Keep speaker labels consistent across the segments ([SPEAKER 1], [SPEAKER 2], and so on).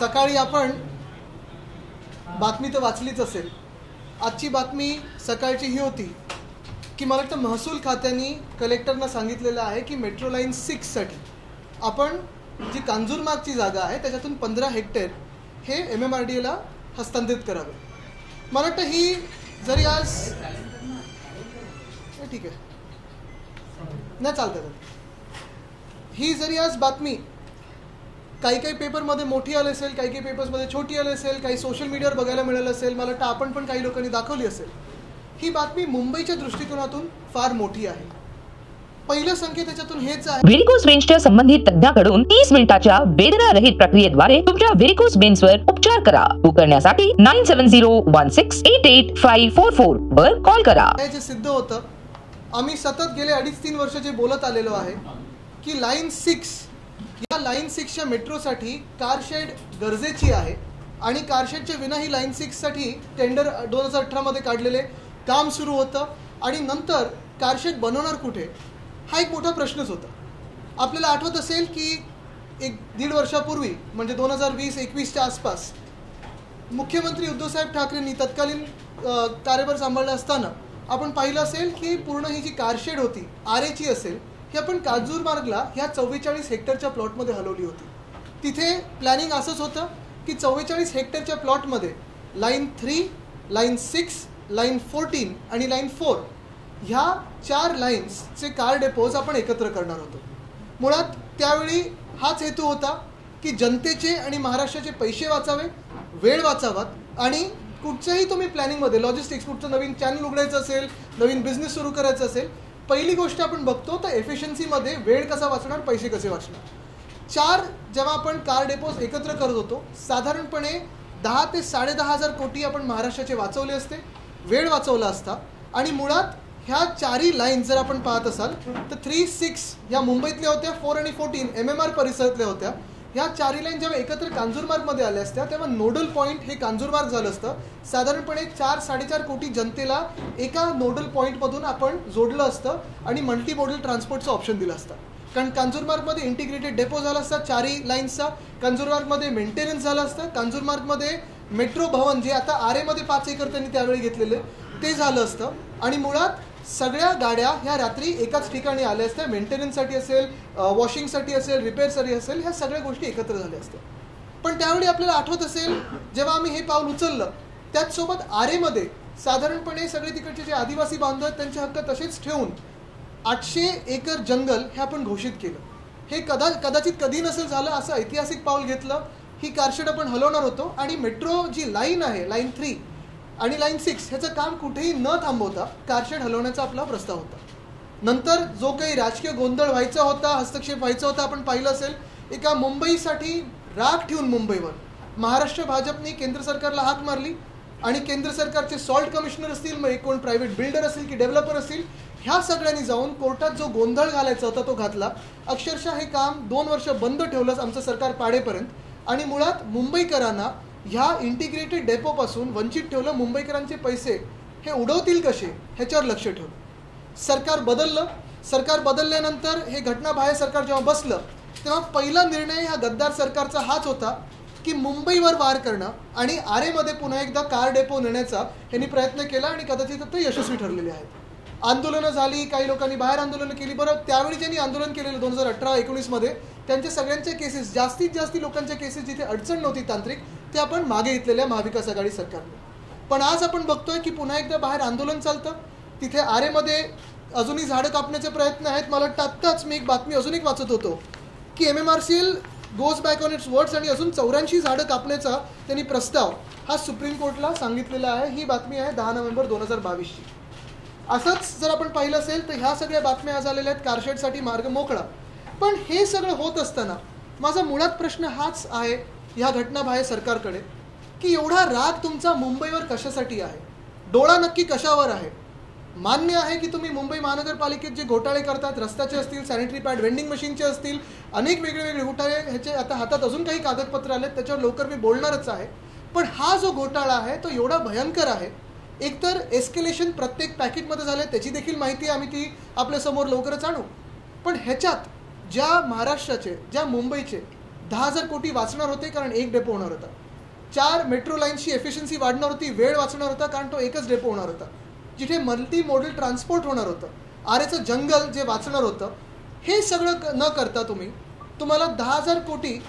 [SPEAKER 1] सकाळी आपण बातमी तर वाचलीच असेल. आजची बातमी सकाळची ही होती की मला वाटतं महसूल खात्याने कलेक्टरना सांगितलेलं आहे की मेट्रो लाईन 6साठी आपण जी कांजूरमार्गची जागा आहे त्याच्यातून 15 हेक्टर हे MMRDAला हस्तांतरित करावे. मला वाटतं ही जरी आज ठीक आहे नाही चालतं ही जरी आज बातमी काही काही पेपरमध्ये मोठी आली असेल, काही काही पेपर्समध्ये छोटी आली असेल, काही सोशल मीडियावर बघायला मिळालं असेल, मला वाटतं आपण पण काही लोकांनी दाखवली असेल. ही बातमी मुंबईच्या दृष्टिकोनातून फार मोठी आहे. पहिलं संकेत त्याच्यातून हेच आहे,
[SPEAKER 2] व्हेरिकोज वेन्सच्या संबंधित तज्ञाकडून 30 मिनिटाच्या वेदनारहित प्रक्रियेद्वारे तुमच्या व्हेरिकोज वेन्सवर उपचार करा. बुक करण्यासाठी 9701688544 वर कॉल करा.
[SPEAKER 1] हे जे सिद्ध होतं, आम्ही सतत गेले 2.5-3 वर्ष जे बोलत आलेलो आहे की लाईन 6 या लाईन 6च्या मेट्रोसाठी कारशेड गरजेची आहे आणि कारशेडच्या विना ही लाईन 6साठी टेंडर 2018 मध्ये काढलेले काम सुरू होतं आणि नंतर कारशेड बनवणार कुठे हा एक मोठा प्रश्नच होता. आपल्याला आठवत असेल की 1-1.5 वर्षापूर्वी म्हणजे 2020-21च्या आसपास मुख्यमंत्री उद्धवसाहेब ठाकरेंनी तत्कालीन कार्यभार सांभाळला असताना आपण पाहिलं असेल की पूर्ण ही जी कारशेड होती आरेची असेल ही आपण कांजूरमार्गला ह्या 44 हेक्टरच्या प्लॉटमध्ये हलवली होती. तिथे प्लॅनिंग असंच होतं की 44 हेक्टरच्या प्लॉटमध्ये लाईन 3, लाईन 6, लाईन 14 आणि लाईन 4 ह्या 4 लाईन्सचे कार डेपोज आपण एकत्र करणार होतो. मुळात त्यावेळी हाच हेतू होता की जनतेचे आणि महाराष्ट्राचे पैसे वाचावे, वेळ वाचावात आणि कुठच्याही तुम्ही प्लॅनिंगमध्ये लॉजिस्टिक्स कुठचं नवीन चॅनल उघडायचं असेल, नवीन बिझनेस सुरू करायचं असेल, पहिली गोष्ट आपण बघतो तर एफिशियन्सीमध्ये वेळ कसा वाचणार, पैसे कसे वाचणार. 4 जेव्हा आपण कार डेपोज एकत्र करत होतो साधारणपणे 10 ते 10.5 हजार कोटी आपण महाराष्ट्राचे वाचवले असते, वेळ वाचवला असता. आणि मुळात ह्या 4ही लाईन्स जर आपण पाहत असाल तर 3-6 या मुंबईतल्या होत्या, 4 आणि 14 MMR परिसरातल्या होत्या. ह्या 4ही लाईन जेव्हा एकत्र कांजूरमार्गमध्ये आल्या असत्या तेव्हा नोडल पॉईंट हे कांजूरमार्ग झालं असतं. साधारणपणे 4-4.5 कोटी जनतेला एका नोडल पॉईंटमधून आपण जोडलं असतं आणि मल्टी मॉडल ट्रान्सपोर्टचं ऑप्शन दिलं असतं. कारण कांजूरमार्गमध्ये इंटिग्रेटेड डेपो झाला असता 4ही लाईन्सचा, कांजूरमार्गमध्ये मेंटेनन्स झालं असतं, कांजूरमार्गमध्ये मेट्रो भवन जे आता आरेमध्ये 5 एकर त्यांनी त्यावेळी घेतलेले ते झालं असतं आणि मुळात सगळ्या गाड्या ह्या रात्री एकाच ठिकाणी आल्या असत्या. मेंटेनन्ससाठी असेल, वॉशिंगसाठी असेल, रिपेअरसाठी असेल, ह्या सगळ्या गोष्टी एकत्र झाल्या असत्या. पण त्यावेळी आपल्याला आठवत असेल जेव्हा आम्ही हे पाऊल उचललं त्याचसोबत आरेमध्ये साधारणपणे सगळे तिकडचे जे आदिवासी बांधव आहेत त्यांचे हक्क तसेच ठेवून 800 एकर जंगल हे आपण घोषित केलं. हे कदाचित कधी नसेल झालं असं ऐतिहासिक पाऊल घेतलं. ही कारशेड आपण हलवणार होतो आणि मेट्रो जी लाईन आहे लाईन 3 आणि लाईन 6 ह्याचं काम कुठेही न थांबवता कारशेड हलवण्याचा आपला प्रस्ताव होता. नंतर जो काही राजकीय गोंधळ व्हायचा होता, हस्तक्षेप व्हायचा होता, आपण पाहिलं असेल. एका मुंबईसाठी राग ठेवून मुंबईवर महाराष्ट्र भाजपने केंद्र सरकारला हाक मारली आणि केंद्र सरकारचे सॉल्ट कमिशनर असतील, मग कोण प्रायव्हेट बिल्डर असेल की डेव्हलपर असतील, ह्या सगळ्यांनी जाऊन कोर्टात जो गोंधळ घालायचा होता तो घातला. अक्षरशः हे काम 2 वर्ष बंद ठेवलं आमचं सरकार पाडेपर्यंत आणि मुळात मुंबईकरांना ह्या इंटिग्रेटेड डेपोपासून वंचित ठेवलं. मुंबईकरांचे पैसे हे उडवतील कसे ह्याच्यावर लक्ष ठेवलं. सरकार बदललं. सरकार बदलल्यानंतर हे घटनाबाह्य सरकार जेव्हा बसलं तेव्हा पहिला निर्णय ह्या गद्दार सरकारचा हाच होता की मुंबईवर वार करणं आणि आरेमध्ये पुन्हा एकदा कार डेपो नेण्याचा ह्यांनी प्रयत्न केला आणि कदाचित ते यशस्वी ठरलेले आहेत. आंदोलनं झाली, काही लोकांनी बाहेर आंदोलनं केली. बरं, त्यावेळी ज्यांनी आंदोलन केलेलं 2018-19मध्ये त्यांच्या सगळ्यांच्या केसेस, जास्तीत जास्त लोकांच्या केसेस जिथे अडचण नव्हती तांत्रिक, ते आपण मागे घेतलेल्या महाविकास आघाडी सरकारने. पण आज आपण बघतोय की पुन्हा एकदा बाहेर आंदोलन चालतं. तिथे आरेमध्ये अजूनही झाडं कापण्याचे प्रयत्न आहेत. मला वाटतं आत्ताच मी एक बातमी अजून एक वाचत होतो की MMRCL goes back on it's words आणि अजून 84 झाडं कापण्याचा त्यांनी प्रस्ताव हा सुप्रीम कोर्टला सांगितलेला आहे. ही बातमी आहे 10 नोव्हेंबर 2022ची. असंच जर आपण पाहिलं असेल तर ह्या सगळ्या बातम्या आज आलेल्या आहेत कारशेडसाठी मार्ग मोकळा. पण हे सगळं होत असताना माझा मुळात प्रश्न हाच आहे ह्या घटनाबाह्य सरकारकडे की एवढा राग तुमचा मुंबईवर कशासाठी आहे? डोळा नक्की कशावर आहे? मान्य आहे की तुम्ही मुंबई महानगरपालिकेत जे घोटाळे करतात, रस्त्याचे असतील, सॅनिटरी पॅड वेंडिंग मशीनचे असतील, अनेक वेगळे घोटाळे, ह्याचे आता हातात अजून काही कागदपत्र आलेत, त्याच्यावर लवकर मी बोलणारच आहे. पण हा जो घोटाळा आहे तो एवढा भयंकर आहे. एकतर एस्केलेशन प्रत्येक पॅकेटमध्ये झालं, त्याची देखील माहिती आम्ही ती आपल्यासमोर लवकरच आणू. पण ह्याच्यात ज्या महाराष्ट्राचे, ज्या मुंबईचे 10,000 कोटी वाचणार होते कारण एक डेपो होणार होता. 4 मेट्रो लाईन्सची एफिशियन्सी वाढणार होती, वेळ वाचणार होता कारण तो एकच डेपो होणार होता. जिथे मल्टी मॉडल ट्रान्सपोर्ट होणार होतं, आरेचं जंगल जे वाचणार होतं, हे सगळं न करता तुम्हाला 10,000 कोटी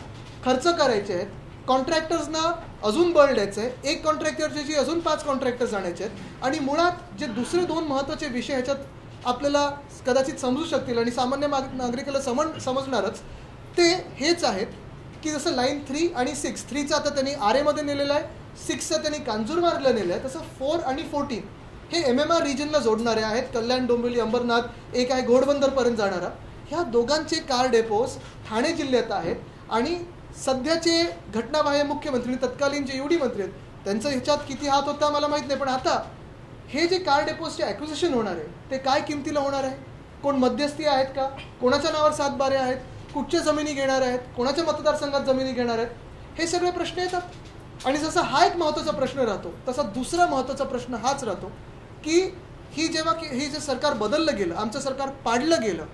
[SPEAKER 1] खर्च करायचे आहेत. कॉन्ट्रॅक्टर्सना अजून बळ द्यायचं आहे, एक कॉन्ट्रॅक्टरची अजून 5 कॉन्ट्रॅक्टर्स आणायचे आहेत. आणि मुळात जे दुसरे 2 महत्त्वाचे विषय ह्याच्यात आपल्याला कदाचित समजू शकतील आणि सामान्य नागरिकाला समजणारच, ते हेच आहेत की जसं लाईन 3 आणि 6, 3चं आता त्यांनी आरेमध्ये नेलेलं आहे, 6चं त्यांनी कांजूरमार्गला नेलं आहे, तसं 4 आणि 14 हे MMR रिजनला जोडणारे आहेत. कल्याण, डोंबिवली, अंबरनाथ, एक आहे घोडबंदरपर्यंत जाणारा. ह्या दोघांचे कार डेपोज ठाणे जिल्ह्यात आहेत. आणि सध्याचे घटनाबाह्य मुख्यमंत्री, तत्कालीन जे UD मंत्री आहेत, त्यांचं ह्याच्यात किती हात होता मला माहीत नाही. पण आता हे जे कार डेपोजचे ॲक्विजिशन होणार आहे ते काय किमतीला होणार आहे, कोण मध्यस्थी आहेत का, कोणाच्या नावावर 7 बारे आहेत, कुठच्या जमिनी घेणार आहेत, कोणाच्या मतदारसंघात जमिनी घेणार आहेत, हे सगळे प्रश्न येतात. आणि जसा हा एक महत्त्वाचा प्रश्न राहतो, तसा दुसरा महत्त्वाचा प्रश्न हाच राहतो की ही जे सरकार बदललं गेलं, आमचं सरकार पाडलं गेलं,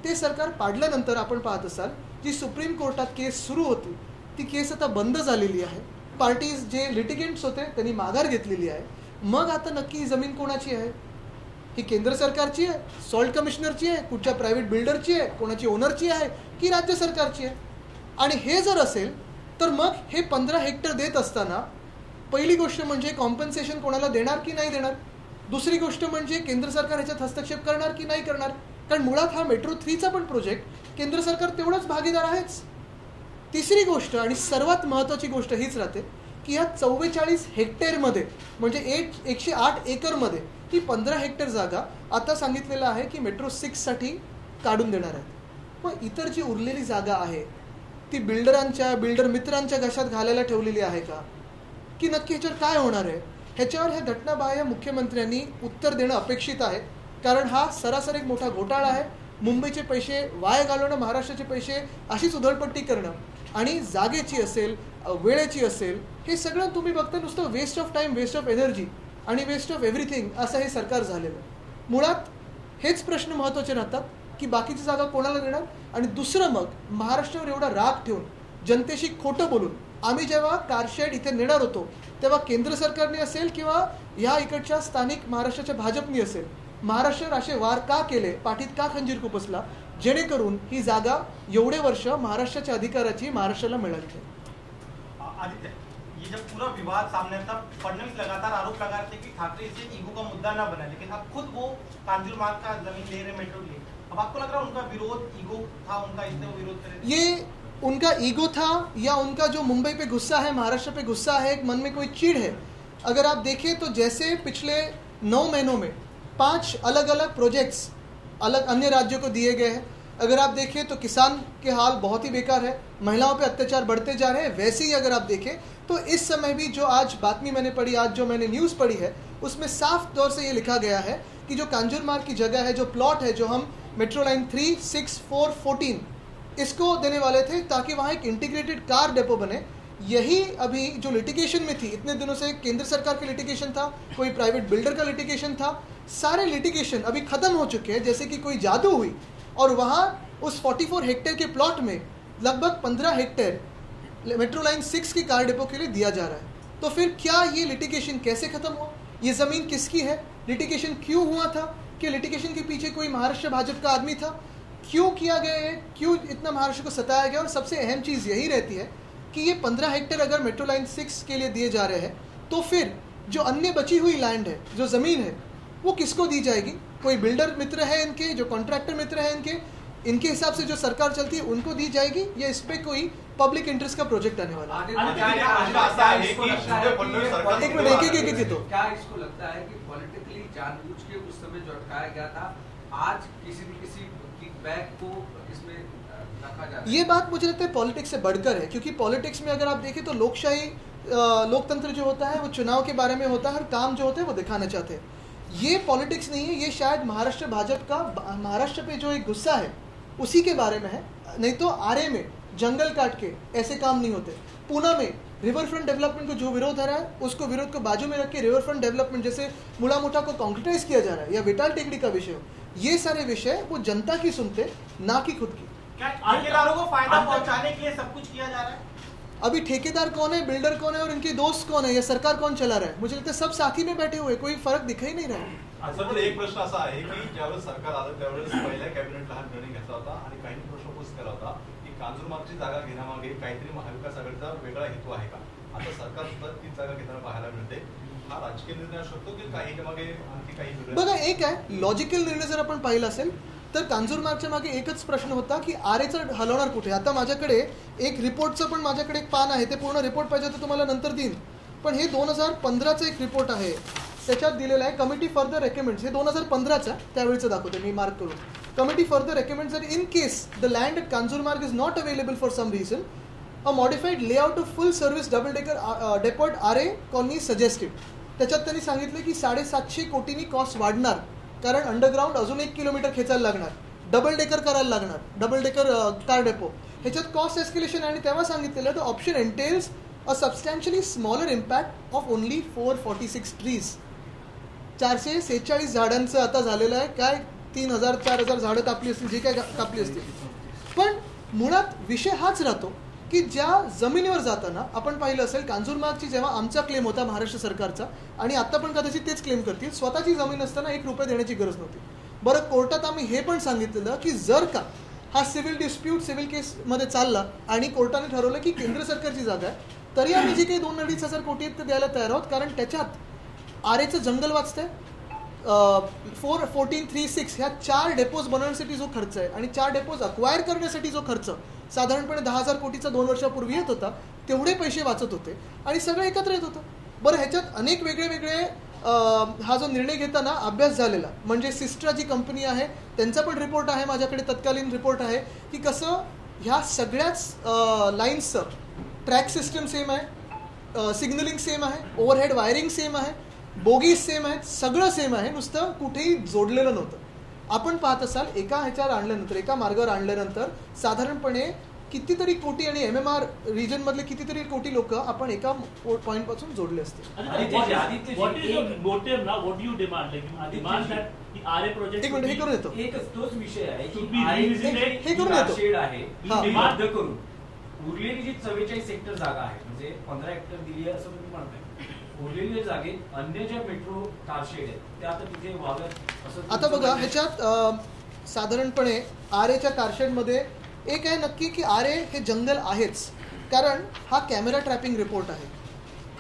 [SPEAKER 1] ते सरकार पाडल्यानंतर आपण पाहत असाल जी सुप्रीम कोर्टात केस सुरू होती ती केस आता बंद झालेली आहे. पार्टीज जे लिटिगेंट्स होते त्यांनी माघार घेतलेली आहे. मग आता नक्की ही जमीन कोणाची आहे? ही केंद्र सरकारची आहे, सॉल्ट कमिशनरची आहे, कुठच्या प्रायव्हेट बिल्डरची आहे, कोणाची ओनरची आहे की राज्य सरकारची आहे? आणि हे जर असेल तर मग हे 15 हेक्टर देत असताना पहिली गोष्ट म्हणजे कॉम्पन्सेशन कोणाला देणार की नाही देणार, दुसरी गोष्ट म्हणजे केंद्र सरकार ह्याच्यात हस्तक्षेप करणार की नाही करणार. कारण मुळात हा मेट्रो 3चा पण प्रोजेक्ट केंद्र सरकार तेवढंच भागीदार आहेच. तिसरी गोष्ट आणि सर्वात महत्त्वाची गोष्ट हीच राहते की ह्या 44 हेक्टरमध्ये म्हणजे 108 एकरमध्ये ही 15 हेक्टर जागा आता सांगितलेलं आहे की मेट्रो 6साठी काढून देणार आहेत. पण इतर जी उरलेली जागा आहे ती बिल्डर मित्रांच्या घशात घालायला ठेवलेली आहे का, की नक्की ह्याच्यावर काय होणार आहे, ह्याच्यावर ह्या घटनाबाह्य मुख्यमंत्र्यांनी उत्तर देणं अपेक्षित आहे. कारण हा सरासर एक मोठा घोटाळा आहे. मुंबईचे पैसे वाया घालवणं, महाराष्ट्राचे पैसे अशीच उधळपट्टी करणं आणि जागेची असेल, वेळेची असेल, हे सगळं तुम्ही बघता नुसतं waste of time, waste of energy आणि वेस्ट ऑफ एव्हरीथिंग असं हे सरकार झालेलं. मुळात हेच प्रश्न महत्त्वाचे राहतात की बाकीची जागा कोणाला देणार. आणि दुसरं मग महाराष्ट्रावर एवढा राग ठेवून, जनतेशी खोटं बोलून आम्ही जेव्हा कारशेड इथे नेणार होतो तेव्हा केंद्र सरकारने असेल किंवा ह्या इकडच्या स्थानिक महाराष्ट्राच्या भाजपनी असेल, महाराष्ट्रावर असे वार का केले, पाठीत का खंजीर खुपसला, जेणेकरून ही जागा एवढे वर्ष महाराष्ट्राच्या अधिकाराची महाराष्ट्राला मिळाली.
[SPEAKER 3] आदित्य, ये जब पूरा विवाद सामने था, फडणवीस लगातार आरोप लगा रहे थे कि ठाकरे इसे ईगो का मुद्दा ना बनाए, लेकिन अब खुद वो कांजूरमार्ग का जमीन ले रहे, मेट्रो ले. अब आपको लग रहा है उनका विरोध ईगो था, उनका इसने विरोध करे?
[SPEAKER 1] ये उनका ईगो था या उनका जो मुंबई पे गुस्सा है, महाराष्ट्र पे गुस्सा है, एक मन में कोई चिढ़ है. अगर आप देखें तो जैसे पिछले 9 महीनों में 5 अलग अलग प्रोजेक्ट्स अलग अन्य राज्यों को दिए गए हैं. अगर आप देखें तो किसान के हाल बहुत ही बेकार है, महिलाओं पे अत्याचार बढ़ते जा रहे हैं. वैसे ही अगर आप देखें तो इस समय भी जो आज बातमी मैंने पढ़ी, आज जो मैंने न्यूज़ पढ़ी है, उसमें साफ तौर से ये लिखा गया है कि जो कांजूरमार्ग की जगह है, जो प्लॉट है, जो हम मेट्रो लाइन 3, 6, 4, 14 इसको देने वाले थे ताकि वहाँ एक इंटीग्रेटेड कार डेपो बने. यही अभी जो लिटिगेशन में थी, इतने दिनों से केंद्र सरकार के लिटिगेशन था, कोई प्राइवेट बिल्डर का लिटिगेशन था, सारे लिटिगेशन अभी ख़त्म हो चुके हैं जैसे कि कोई जादू हुई. और वहाँ उस 44 हेक्टेयर के प्लॉट में लगभग 15 हेक्टेयर मेट्रो लाइन 6 की कार डिपो के लिए दिया जा रहा है. तो फिर क्या ये लिटिगेशन कैसे ख़त्म हुआ, ये ज़मीन किसकी है, लिटिगेशन क्यों हुआ था, कि लिटिगेशन के पीछे कोई महाराष्ट्र भाजपा का आदमी था, क्यों किया गया है, क्यों इतना महाराष्ट्र को सताया गया. और सबसे अहम चीज़ यही रहती है कि ये 15 हेक्टेयर अगर मेट्रो लाइन 6 के लिए दिए जा रहे हैं तो फिर जो अन्य बची हुई लैंड है, जो ज़मीन है, वो किसको दी जाएगी. कोई बिल्डर मित्र है इनके, जो कॉन्ट्रैक्टर मित्र है इनके हिसाब से जो सरकार चलती है उनको दी जाएगी, या इस पे कोई पब्लिक इंटरेस्ट का प्रोजेक्ट आने वाला है.
[SPEAKER 4] एक मिनट,
[SPEAKER 1] तो
[SPEAKER 4] क्या इसको लगता है कि पॉलिटिकली जानबूझ के उस समय जो अटकाया गया था, आज किसी न किसी किकबैक को इसमें रखा जा रहा है?
[SPEAKER 1] ये बात मुझे लगता है पॉलिटिक्स से बढ़कर है, क्योंकि पॉलिटिक्स में अगर आप देखें तो लोकशाही, लोकतंत्र जो होता है वो चुनाव के बारे में होता है, हर काम जो होते हैं वो दिखाना चाहते हैं. ये पॉलिटिक्स नहीं है, ये शायद महाराष्ट्र भाजपा का महाराष्ट्र पे जो एक गुस्सा है उसी के बारे में है. नहीं तो आरे में जंगल काट के ऐसे काम नहीं होते. पूना में रिवर फ्रंट डेवलपमेंट को जो विरोध आ रहा है उसको विरोध को बाजू में रख के रिवर फ्रंट डेवलपमेंट जैसे मुला मोटा को कॉन्क्रिटाइज किया जा रहा है, या विटाल टेकड़ी का विषय हो, ये सारे विषय वो जनता की सुनते, ना कि खुद की.
[SPEAKER 3] क्या ठेकेदारों को फायदा पहुंचाने के लिए सब कुछ किया जा रहा है?
[SPEAKER 1] अभी ठेकेदार कौन है, बिल्डर कौन है और इनके दोस्त कौन है, या सरकार कौन चला रहा है? मुझे लगता है सब साथी में बैठे हुए, कोई फरक दिख ही नहीं रहा है.
[SPEAKER 5] असं पण एक प्रश्न असा आहे की ज्यावेळेस सरकार आलं त्यावेळेस पहिल्या कॅबिनेटला हा निर्णय घेतला होता आणि काही प्रश्न उपस्थित केला होता की कांजूरमार्गची जागा घेण्यामागे काहीतरी महाविकास आघाडीचा वेगळा हेतू आहे का? आता सरकार सुद्धा तीच जागा घेताना पाहायला मिळते. हा राजकीय निर्णय असू शकतो की काही मागे आणखी काही
[SPEAKER 1] बघा, एक आहे लॉजिकल निर्णय जर आपण पाहिला असेल तर कांजूरमार्गच्या मागे एकच प्रश्न होता की आरेचं हलवणार कुठे. आता माझ्याकडे एक रिपोर्टचं पण माझ्याकडे एक पान आहे, ते पूर्ण रिपोर्ट पाहिजे तर तुम्हाला नंतर देईन. पण हे 2015चं एक रिपोर्ट आहे, त्याच्यात दिलेलं आहे कमिटी फर्दर रेकमेंड्स. हे 2015चं त्यावेळेचं दाखवते मी मार्क करून. Committee further recommends that in case the land at Kanjurmarg is not available for some reason a modified layout of full service double decker depot Aarey colony suggested. त्याच्यात त्यांनी सांगितलं की 750 कोटींनी कॉस्ट वाढणार, कारण अंडरग्राऊंड अजून 1 किलोमीटर खेचायला लागणार, डबल डेकर करायला लागणार, डबल डेकर कार डेपो. ह्याच्यात कॉस्ट एस्केलेशन आणि तेव्हा सांगितलेलं the option एंटेल्स a substantially smaller impact of only 446 trees. 446 झाडांचं आता झालेलं आहे काय, 3000-4000 झाडं कापली असतील, जे काय कापली असतील. पण मुळात विषय हाच राहतो की ज्या जमिनीवर जाताना आपण पाहिलं असेल कांजूरमार्गची जेव्हा आमचा क्लेम होता महाराष्ट्र सरकारचा, आणि आता पण कदाचित तेच क्लेम करतील, स्वतःची जमीन असताना 1 रुपया देण्याची गरज नव्हती. बरं, कोर्टात आम्ही हे पण सांगितलेलं की जर का हा सिव्हिल डिस्प्यूट सिव्हिल केसमध्ये चालला आणि कोर्टाने ठरवलं की केंद्र सरकारची जागा आहे, तरी आम्ही जे काही 2-2.5 हजार कोटी आहेत ते द्यायला तयार आहोत, कारण त्याच्यात आरेचं जंगल वाचतंय. 1436 ह्या 4 डेपोज बनवण्यासाठी जो खर्च आहे आणि 4 डेपोज अक्वायर करण्यासाठी जो खर्च साधारणपणे 10,000 कोटीचा 2 वर्षापूर्वी येत होता, तेवढे पैसे वाचत होते आणि सगळं एकत्र येत होतं. बरं, ह्याच्यात अनेक वेगळे हा जो निर्णय घेताना अभ्यास झालेला, म्हणजे सिस्ट्रा जी कंपनी आहे त्यांचा पण रिपोर्ट आहे माझ्याकडे, तत्कालीन रिपोर्ट आहे की कसं ह्या सगळ्याच लाईन्सचं ट्रॅक सिस्टम सेम आहे, सिग्नलिंग सेम आहे, ओव्हरहेड वायरिंग सेम आहे, बोगीज सेम आहेत, सगळं सेम आहे, नुसतं कुठेही जोडलेलं नव्हतं. आपण पाहत असाल एका ह्याच्यावर आणल्यानंतर, एका मार्गावर आणल्यानंतर साधारणपणे कितीतरी कोटी आणि MMR रिजन मधले कितीतरी कोटी लोक आपण एका पॉइंट पासून जोडले असते. एक मिनिट, हे करून येतो,
[SPEAKER 6] तोच विषय आहे
[SPEAKER 1] हे करून येतो.
[SPEAKER 6] उरलेली जी 44 हेक्टर जागा आहे, म्हणजे 15 हेक्टर दिली आहे असं तुम्ही म्हणताय, उरलेल्या जागेत अन्य ज्या मेट्रो कारशेड आहेत त्या आता तिथे व्हाव्यात असं.
[SPEAKER 1] आता बघा, ह्याच्यात साधारणपणे आरेच्या कारशेडमध्ये एक आहे नक्की की आरे हे जंगल आहेच, कारण हा कॅमेरा ट्रॅपिंग रिपोर्ट आहे.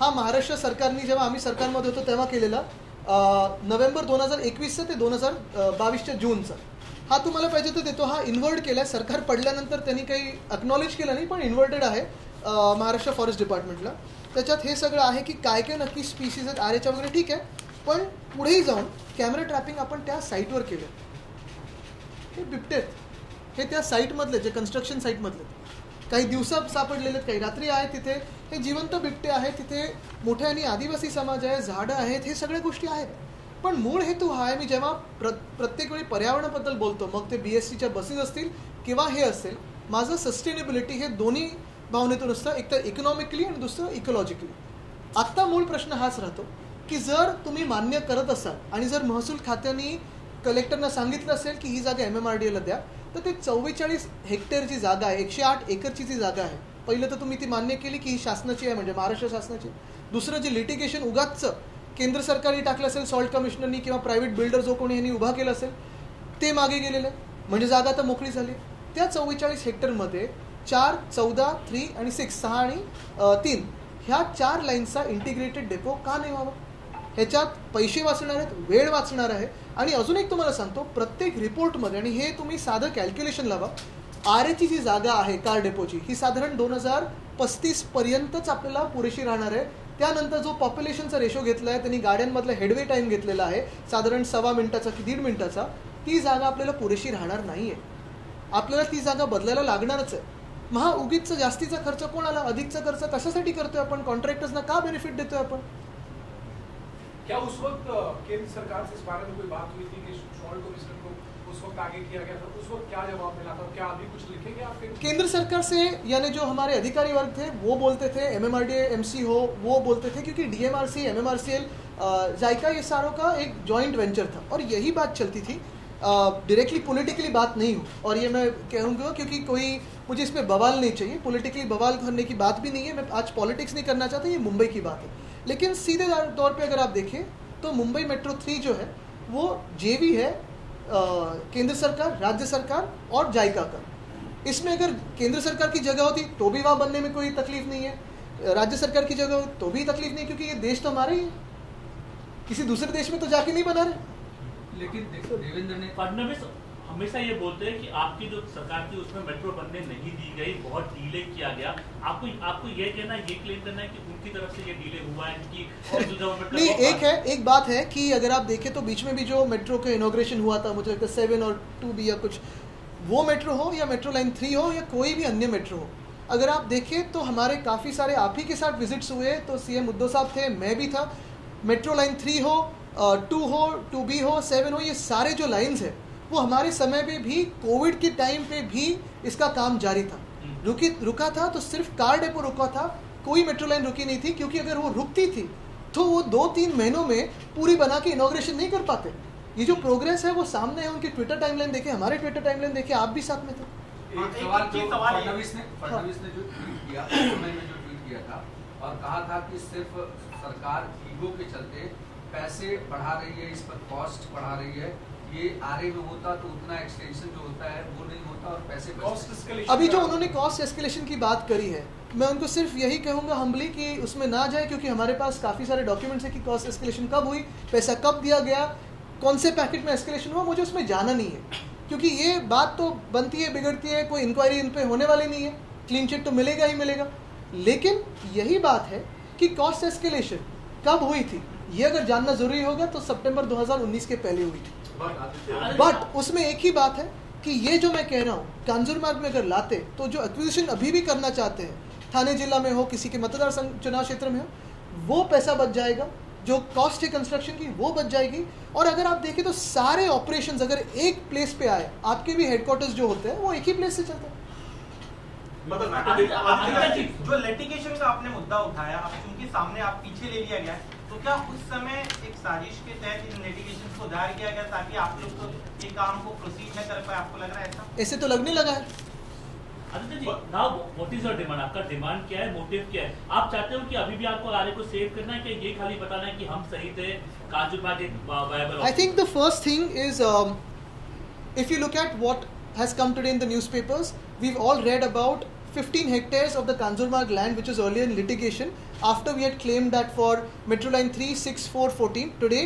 [SPEAKER 1] हा महाराष्ट्र सरकारने जेव्हा आम्ही सरकारमध्ये होतो तेव्हा केलेला, नोव्हेंबर 2021 ते 2022 जूनचा. हा तुम्हाला पाहिजे तो देतो. हा इन्व्हर्ट केला, सरकार पडल्यानंतर त्यांनी काही अक्नॉलेज केलं नाही, पण इन्व्हर्टेड आहे महाराष्ट्र फॉरेस्ट डिपार्टमेंटला. त्याच्यात हे सगळं आहे की काय काय नक्की स्पीसीज आहेत आरेच्या वगैरे, ठीक आहे. पण पुढेही जाऊन कॅमेरा ट्रॅपिंग आपण त्या साईटवर केलं. हे बिबटेत, हे त्या साईटमधले, जे कन्स्ट्रक्शन साईटमधले, काही दिवसा सापडलेले, काही रात्री आहेत तिथे. हे जिवंत बिबटे आहेत तिथे, मोठ्या आणि आदिवासी समाज आहे, झाडं आहेत, हे सगळ्या गोष्टी आहेत. पण मूळ हेतू हा आहे, मी जेव्हा प्रत्येक वेळी पर्यावरणाबद्दल बोलतो, मग ते BSCच्या बसेस असतील किंवा हे असेल, माझं सस्टेनेबिलिटी हे दोन्ही भावनेतून असतं, एक तर इकॉनॉमिकली आणि दुसरं इकोलॉजिकली. आत्ता मूळ प्रश्न हाच राहतो की जर तुम्ही मान्य करत असाल आणि जर महसूल खात्याने कलेक्टरना सांगितलं असेल की ही जागा MMRDAला द्या, तर ते 44 हेक्टरची जागा आहे, 108 एकरची जी जागा आहे. पहिलं तर तुम्ही ती मान्य केली की ही शासनाची आहे, म्हणजे महाराष्ट्र शासनाची. दुसरं जे लिटिगेशन उगाचचं केंद्र सरकारने टाकलं असेल, सॉल्ट कमिशनरनी किंवा प्रायव्हेट बिल्डर जो कोणी यांनी उभा केला असेल, ते मागे गेलेलं आहे, म्हणजे जागा आता मोकळी झाली. त्या 44 हेक्टरमध्ये 4, 14, 3 आणि 6, 6 आणि 3 ह्या 4 लाईन्सचा इंटिग्रेटेड डेपो का नाही व्हावा? ह्याच्यात पैसे वाचणार आहेत, वेळ वाचणार आहे. आणि अजून एक तुम्हाला सांगतो, प्रत्येक रिपोर्टमध्ये, आणि हे तुम्ही साधं कॅल्क्युलेशन लावा, आरेची जी जागा आहे कार डेपोची, ही साधारण 2035 पर्यंतच आपल्याला पुरेशी राहणार आहे. त्यानंतर जो पॉप्युलेशनचा रेशो घेतला आहे, त्यांनी गाड्यांमधला हेडवे टाईम घेतलेला आहे साधारण 1.25 मिनिटाचा की 1.5 मिनिटाचा, ती जागा आपल्याला पुरेशी राहणार नाही आहे. आपल्याला ती जागा बदलायला लागणारच आहे. मग उगीच जास्तीचा खर्च कोणाला, अधिकचा खर्च कशासाठी करतोय आपण? कॉन्ट्रॅक्टर्सना का बेनिफिट देतोय आपण?
[SPEAKER 7] क्या उस वक्त केंद्र सरकार से इस बारे में कोई बात हुई थी कि सॉल्ट कमिश्नर को उस वक्त आगे किया गया था? उस वक्त क्या जवाब मिला था? क्या अभी कुछ लिखेंगे आप?
[SPEAKER 1] केंद्र सरकार से यानी जो हमारे अधिकारी वर्ग थे वो बोलते थे, MMRDA MC हो वो बोलते थे, क्योंकि DMRC MMRCL जायका ये सारों का एक जॉइंट वेंचर था. और यही बात चलती थी डायरेक्टली पॉलिटिकली बात नहीं हो, और ये मैं कहूँगा क्योंकि कोई मुझे इस पर बवाल नहीं चाहिए, पॉलिटिकली बवाल करने की बात भी नहीं है, मैं आज पॉलिटिक्स नहीं करना चाहता, ये मुंबई की बात है। लेकिन सीधे तौर पे अगर आप देखें तो मुंबई मेट्रो 3 जो है वो जेवी है केंद्र सरकार, राज्य सरकार और जायका का। इसमें अगर केंद्र सरकार की जगह होती तो भी वहाँ बनने में कोई तकलीफ नहीं है, राज्य सरकार की जगह हो तो भी तकलीफ नहीं, क्योंकि ये देश तो हमारा ही है, किसी दूसरे देश में तो जाके नहीं बना रहे।
[SPEAKER 4] लेकिन देवेंद्र ने
[SPEAKER 8] फडणवीस हमेशा ये बोलते हैं कि आपकी जो सरकार थी उसमें मेट्रो बनने नहीं दी गई, बहुत डीले किया गया। आपको ये कहना है, ये क्लेम करना है कि उनकी तरफ से ये डीले हुआ है कि
[SPEAKER 1] नहीं, एक बात है कि अगर आप देखें तो बीच में भी जो मेट्रो का इनॉग्रेशन हुआ था, मुझे लगता है 7 और 2B या कुछ, वो मेट्रो हो या मेट्रो लाइन 3 हो या कोई भी अन्य मेट्रो हो, अगर आप देखें तो हमारे काफ़ी सारे आप ही के साथ विजिट्स हुए, तो CM उद्धव साहब थे, मैं भी था। मेट्रो लाइन 3 हो, 2 हो, 2B हो, 7 हो, ये सारे जो लाइंस है वो हमारे समय पे भी, कोविड के टाइम पे भी इसका काम जारी था। रुका था तो सिर्फ कार डेपो रुका था, कोई मेट्रो लाइन रुकी नहीं थी, क्योंकि अगर वो रुकती थी तो वो 2-3 महीनों में पूरी बना के इनॉग्रेशन नहीं कर पाते। ये जो प्रोग्रेस है वो सामने है, उनकी ट्विटर टाइमलाइन देखे, हमारे ट्विटर टाइमलाइन देखे, आप भी साथ में थे।
[SPEAKER 4] एक सवाल जो फडणवीस ने जो ट्वीट किया, उस समय में जो ट्वीट किया था और कहा था कि सिर्फ सरकार ईगो के चलते पैसे बढ़ा रही है, इस पर कॉस्ट बढ़ा रही है, ये आरए में होता तो उतना एक्सटेंशन जो होता है वो नहीं होता और पैसे
[SPEAKER 7] कॉस्ट एस्केलेशन।
[SPEAKER 1] अभी जो उन्होंने कॉस्ट एस्केलेशन की बात करी है, मैं उनको सिर्फ यही कहूँगा हम्बली कि उसमें ना जाए, क्योंकि हमारे पास काफ़ी सारे डॉक्यूमेंट्स है कि कॉस्ट एस्केलेशन कब हुई, पैसा कब दिया गया, कौन से पैकेट में एस्केलेशन हुआ, मुझे उसमें जाना नहीं है, क्योंकि ये बात तो बनती है बिगड़ती है, कोई इंक्वायरी इन पर होने वाली नहीं है, क्लीन चिट तो मिलेगा ही मिलेगा। लेकिन यही बात है कि कॉस्ट एस्केलेशन कब हुई थी, ये अगर जानना जरूरी होगा तो सितंबर 2019 के पहले हुई थी। बट उसमें एक ही बात है कि ये जो मैं कह रहा हूँ, कांजूरमार्ग में अगर लाते तो जो एक्विजिशन अभी भी करना चाहते हैं, थाने जिला में हो, किसी के मतदार चुनाव क्षेत्र में हो, वो पैसा बच जाएगा, जो कॉस्ट है कंस्ट्रक्शन की वो बच जाएगी। और अगर आप देखें तो सारे ऑपरेशंस अगर एक प्लेस पे आए, आपके भी हेडक्वार्टर्स जो होते हैं वो एक ही प्लेस से चलते हैं।
[SPEAKER 3] जो लिटिगेशन का आपने मुद्दा उठाया, अब क्योंकि सामने आप पीछे ले लिया गया, तो क्या उस समय एक साजिश के तहत इन लिटिगेशन को दायर किया गया ताकि आप लोग को ये काम को प्रोसीड न कर पाए? आपको लग रहा है ऐसा?
[SPEAKER 1] ऐसे तो लगने लगा है।
[SPEAKER 8] Aditya ji, now what is your demand? आपका डिमांड क्या है, मोटिव क्या है? आप चाहते हो कि अभी भी आपको आरए को सेव करना है, कि ये खाली बताना है कि हम सही थे, कांजूरमार्ग एक viable?
[SPEAKER 1] I think the first thing is, if you look at what has come today in the newspapers, we've all read about 15 hectares of the Kanjurmarg land which was earlier in litigation after we had claimed that for Metro Line 3, 6, 4, 14. Today,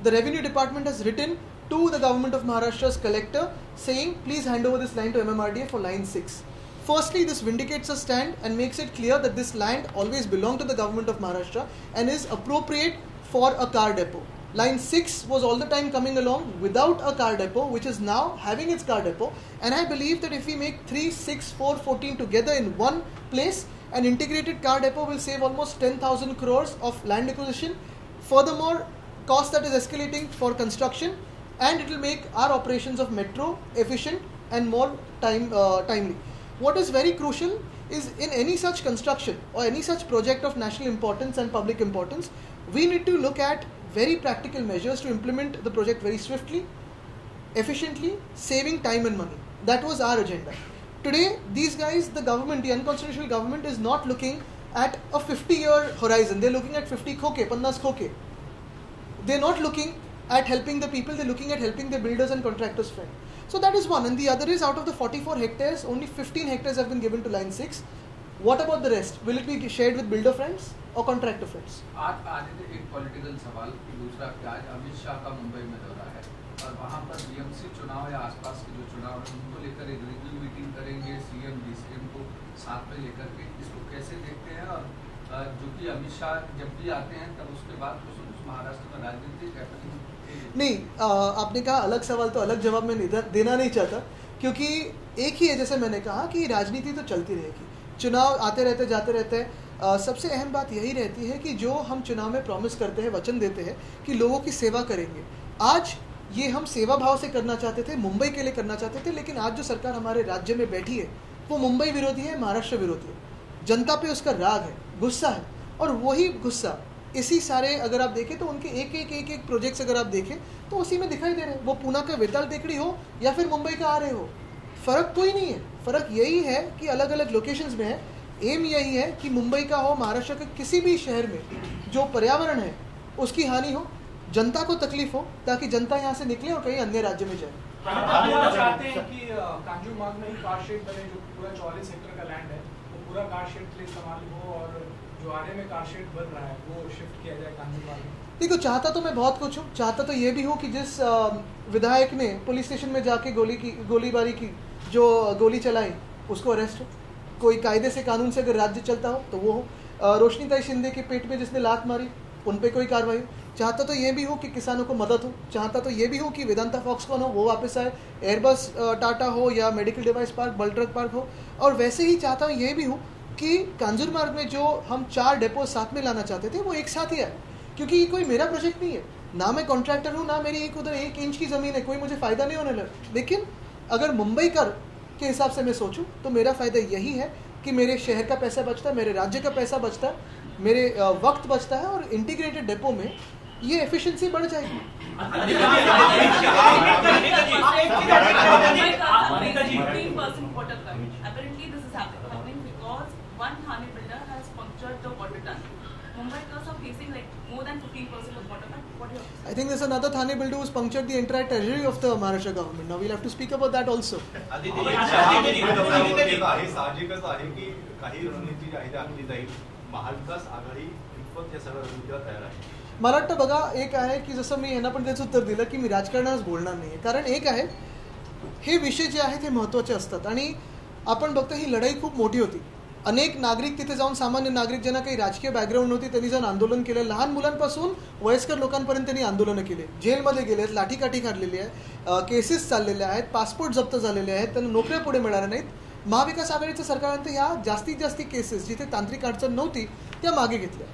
[SPEAKER 1] the Revenue Department has written to the Government of Maharashtra's collector saying, please hand over this land to MMRDA for Line 6. Firstly, this vindicates a stand and makes it clear that this land always belonged to the Government of Maharashtra and is appropriate for a car depot. Line 6 was all the time coming along without a car depot, which is now having its car depot, and I believe that if we make 3, 6, 4, 14 together in one place, an integrated car depot will save almost 10,000 crores of land acquisition. Furthermore, cost that is escalating for construction, and it will make our operations of metro efficient and more timely. What is very crucial is in any such construction or any such project of national importance and public importance, we need to look at very practical measures to implement the project very swiftly, efficiently, saving time and money. That was our agenda. Today, these guys, the government, the unconstitutional government is not looking at a 50-year horizon. They're looking at 50 khoke, 50 khoke. They're not looking at helping the people, they're looking at helping the builders and contractors friend. So that is one. And the other is, out of the 44 hectares, only 15 hectares have been given to Line 6. What about the rest? Will it be shared with builder friends or contractor friends?
[SPEAKER 4] आज एक political सवाल, दूसरा कि आज अमित शाह का मुंबई में दौरा है और वहाँ पर बीएमसी चुनाव या आसपास के जो चुनाव है उनको लेकर एक रिव्यू मीटिंग करेंगे, सीएम डीसीएम को साथ में लेकर के। इसको कैसे देखते हैं? और जो कि अमित शाह जब भी आते हैं तब उसके बाद कुछ महाराष्ट्र में राजनीतिक
[SPEAKER 1] नहीं, आपने कहा अलग सवाल तो अलग जवाब मैं देना नहीं चाहता, क्योंकि एक ही है, जैसे मैंने कहा कि राजनीति तो चलती रहेगी, चुनाव आते रहते जाते रहते हैं। सबसे अहम बात यही रहती है कि जो हम चुनाव में प्रॉमिस करते हैं, वचन देते हैं कि लोगों की सेवा करेंगे, आज ये हम सेवा भाव से करना चाहते थे, मुंबई के लिए करना चाहते थे, लेकिन आज जो सरकार हमारे राज्य में बैठी है वो मुंबई विरोधी है, महाराष्ट्र विरोधी है, जनता पे उसका राग है, गुस्सा है, और वही गुस्सा इसी सारे अगर आप देखें तो उनके एक प्रोजेक्ट्स अगर आप देखें तो उसी में दिखाई दे रहे हैं। वो पूना का वेताल टेकड़ी हो या फिर मुंबई का आरे हो, फ़र्क कोई नहीं है। फ़र्क यही है कि अलग अलग लोकेशंस में है। एम यही है कि मुंबई का हो, महाराष्ट्र के किसी भी शहर में जो पर्यावरण है उसकी हानि हो, जनता को तकलीफ हो, ताकि जनता यहाँ से निकले और कहीं अन्य राज्य में जाए।
[SPEAKER 7] आप चाहते हैं कि कांजूरमार्ग में ही कार शेड बने, जो पूरा 44 हेक्टेयर का लैंड है वो पूरा कार शेड के लिए इस्तेमाल हो, और जो आगे में कार शेड बन रहा है वो शिफ्ट किया जाए कांजूरमार्ग में? देखो, चाहता तो मैं बहुत कुछ हूँ। चाहता तो ये भी हूँ कि जिस विधायक ने पुलिस स्टेशन में जाके गोलीबारी की, जो गोली चलाई, उसको अरेस्ट हो। कोई कायदे से कानून से अगर राज्य चलता हो तो वो हो। रोशनीताई शिंदे के पेट में जिसने लात मारी, उन पे कोई कार्रवाई हो। चाहता तो ये भी हो कि किसानों को मदद हो। चाहता तो ये भी हो कि वेदांता फॉक्सकॉन हो वो वापस आए, एयरबस टाटा हो या मेडिकल डिवाइस पार्क, बल ट्रक पार्क हो। और वैसे ही चाहता हूँ ये भी हो कि कांजूरमार्ग में जो हम 4 डेपो साथ में लाना चाहते थे वो एक साथ ही आए, क्योंकि ये कोई मेरा प्रोजेक्ट नहीं है। ना मैं कॉन्ट्रैक्टर हूँ, ना मेरी उधर 1 इंच की ज़मीन है, कोई मुझे फ़ायदा नहीं होने लगा। लेकिन अगर मुंबई कर के हिसाब से मैं सोचूं तो मेरा फ़ायदा यही है कि मेरे शहर का पैसा बचता है, मेरे राज्य का पैसा बचता है, मेरे वक्त बचता है, और इंटीग्रेटेड डेपो में ये एफिशिएंसी बढ़ जाएगी। I think there's another Thane builder who's punctured the entire treasury of the Maharashtra government. Now we'll have to speak about that also.
[SPEAKER 5] हे साहजिकच आहे की काही रणनीती आहे त्या आखली जाईल. महाविकास आघाडी कितपत या सगळ्या रणनीतीला तयार आहे?
[SPEAKER 1] मला वाटतं बघा, एक आहे की जसं मी यांना पण त्याचं उत्तर दिलं की मी राजकारणास बोलणार नाही आहे. कारण एक आहे, हे विषय जे आहेत ते महत्त्वाचे असतात आणि आपण बघतो ही लढाई खूप मोठी होती. अनेक नागरिक तिथे जाऊन, सामान्य नागरिक ज्यांना काही राजकीय बॅकग्राऊंड नव्हती, त्यांनी जाऊन आंदोलन केलं. लहान मुलांपासून वयस्कर लोकांपर्यंत त्यांनी आंदोलनं केले, जेलमध्ये गेले आहेत, लाठीकाठी काढलेली आहे, केसेस चाललेल्या आहेत, पासपोर्ट जप्त झालेले आहेत, त्यांना नोकऱ्या पुढे मिळाल्या नाहीत. महाविकास आघाडीचं सरकारनं ह्या जास्तीत जास्त केसेस जिथे तांत्रिक अडचण नव्हती त्या मागे घेतल्या.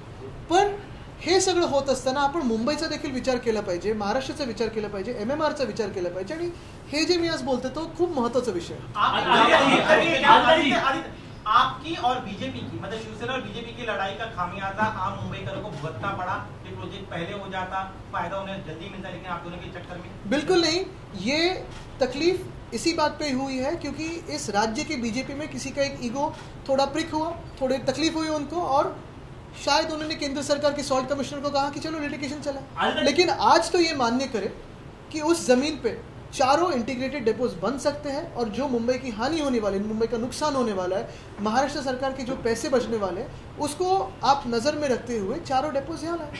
[SPEAKER 1] पण हे सगळं होत असताना आपण मुंबईचा देखील विचार केला पाहिजे, महाराष्ट्राचा विचार केला पाहिजे, MMRचा विचार केला पाहिजे. आणि हे जे मी आज बोलतो तो खूप महत्त्वाचा विषय आहे.
[SPEAKER 3] आपकी और बीजेपी की, मतलब शिवसेना और बीजेपी की लड़ाई का खामियाजा आम मुंबईकरों को भुगतना पड़ा. ये प्रोजेक्ट पहले हो जाता, फायदा उन्हें जल्दी मिलता, लेकिन आप दोनों के चक्कर में
[SPEAKER 1] बिल्कुल नहीं. ये तकलीफ इसी बात पे हुई है क्योंकि इस राज्य की बीजेपी में किसी का एक ईगो थोड़ा प्रिक हुआ, थोड़ी तकलीफ हुई उनको, और शायद उन्होंने केंद्र सरकार के सॉल्ट कमिश्नर को कहा कि चलो लिटिगेशन चला. लेकिन आज तो ये मान्य करें कि उस जमीन पे 4 इंटीग्रेटेड डेपोज बन सकते हैं, और जो मुंबई की हानि होने वाली, मुंबई का नुकसान होने वाला है, महाराष्ट्र सरकार के जो पैसे बचने वाले हैं, उसको आप नजर में रखते हुए 4 डेपोज यहाँ लाए.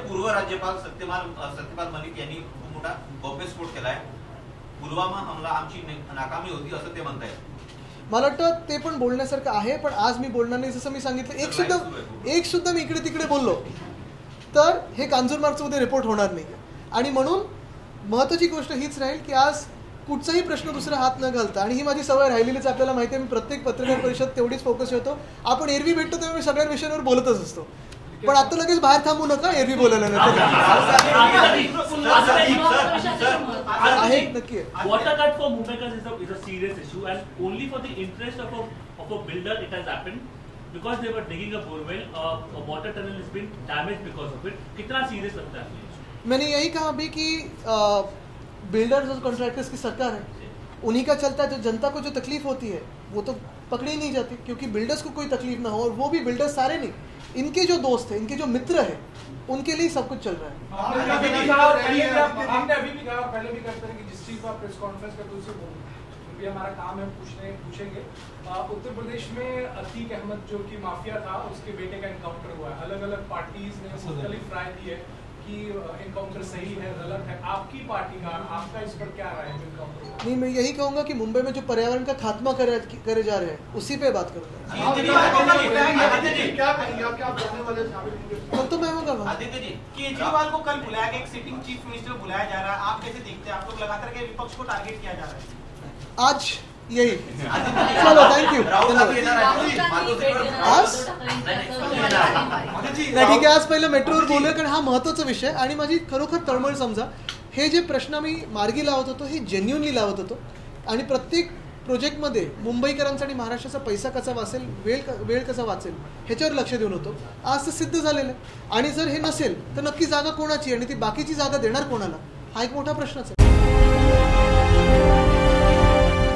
[SPEAKER 9] पूर्व राज्यपाल सत्यपाल मलिक यांनी खूप मोठा गौप्यस्फोट केलाय. पुलवामा हमला आमची नाकामी होती असं ते म्हणतायत.
[SPEAKER 1] मला वाटतं ते पण बोलण्यासारखं आहे, पण आज मी बोलणार नाही. जसं मी सांगितलं, एक सुद्धा मी इकडे तिकडे बोललो तर हे कांजूरमार्गचं उद्या रिपोर्ट होणार नाही. आणि म्हणून महत्त्वाची गोष्ट हीच राहील की आज कुठचाही प्रश्न दुसरा हात न घालता, आणि ही माझी सवय राहिलेलीच, आपल्याला माहिती आहे, मी प्रत्येक पत्रकार परिषद तेवढीच फोकस होतो. आपण एरवी भेटतो तेव्हा मी सगळ्या विषयांवर बोलतच असतो, पण आता लगेच बाहेर थांबू नका एरवी बोलायला. आहे नक्की.
[SPEAKER 8] Water cut for Mumbaikars is a serious issue, and only for the interest of a builder it has happened, because they were digging a borewell. A water tunnel has been damaged because of it. कितना serious लगता है?
[SPEAKER 1] मैंने यही कहा अभी कि builders और contractors की सरकार है, उन्हीं का चलता है. तो जनता को जो तकलीफ होती है वो तो पकड़ी नहीं जाती, क्योंकि बिल्डर्स को कोई तकलीफ ना हो, और वो भी बिल्डर्स सारे नहीं, इनके जो दोस्त हैं, इनके जो मित्र हैं, उनके लिए सब कुछ चल रहा है.
[SPEAKER 7] हमने अभी भी कहा, पहले भी करते हैं कि जिस चीज का प्रेस कॉन्फ्रेंस करते उसे बोलो, क्योंकि हमारा काम है पूछेंगे. उत्तर प्रदेश में अतीक अहमद जो कि माफिया था, उसके बेटे का एनकाउंटर हुआ है. अलग अलग पार्टीज ने मुख्तलिफ राय दी है कि एनकाउंटर सही है, गलत है. आपकी पार्टी का, आपका इस पर क्या राय है एनकाउंटर?
[SPEAKER 1] नहीं, मैं यही कहूँगा कि मुंबई में जो पर्यावरण का खात्मा करे जा रहे हैं, उसी पे बात करूँगा. तो मैं होगा
[SPEAKER 3] आदित्य जी, केजरीवाल को कल बुलाया गया, एक सिटिंग चीफ मिनिस्टर बुलाया जा रहा है, आप कैसे देखते हैं? आप लोग लगातार के विपक्ष को टारगेट किया जा रहा है
[SPEAKER 1] आज. यही चलो, थँक यू. ठीक आहे, आज पहिलं मेट्रोवर बोलूया, कारण हा महत्त्वाचा विषय. आणि माझी खरोखर तळमळ समजा, हे जे प्रश्न मी मार्गी लावत होतो हे जेन्युनली लावत होतो, आणि प्रत्येक प्रोजेक्टमध्ये मुंबईकरांचा आणि महाराष्ट्राचा पैसा कसा वाचेल, वेळ कसा वाचेल ह्याच्यावर लक्ष देऊन होतो. आज तर सिद्ध झालेलं आहे. आणि जर हे नसेल तर नक्की जागा कोणाची आणि ती बाकीची जागा देणार कोणाला, हा एक मोठा प्रश्नच आहे.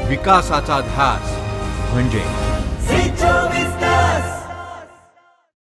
[SPEAKER 10] विकासाचा ध्यास म्हणजे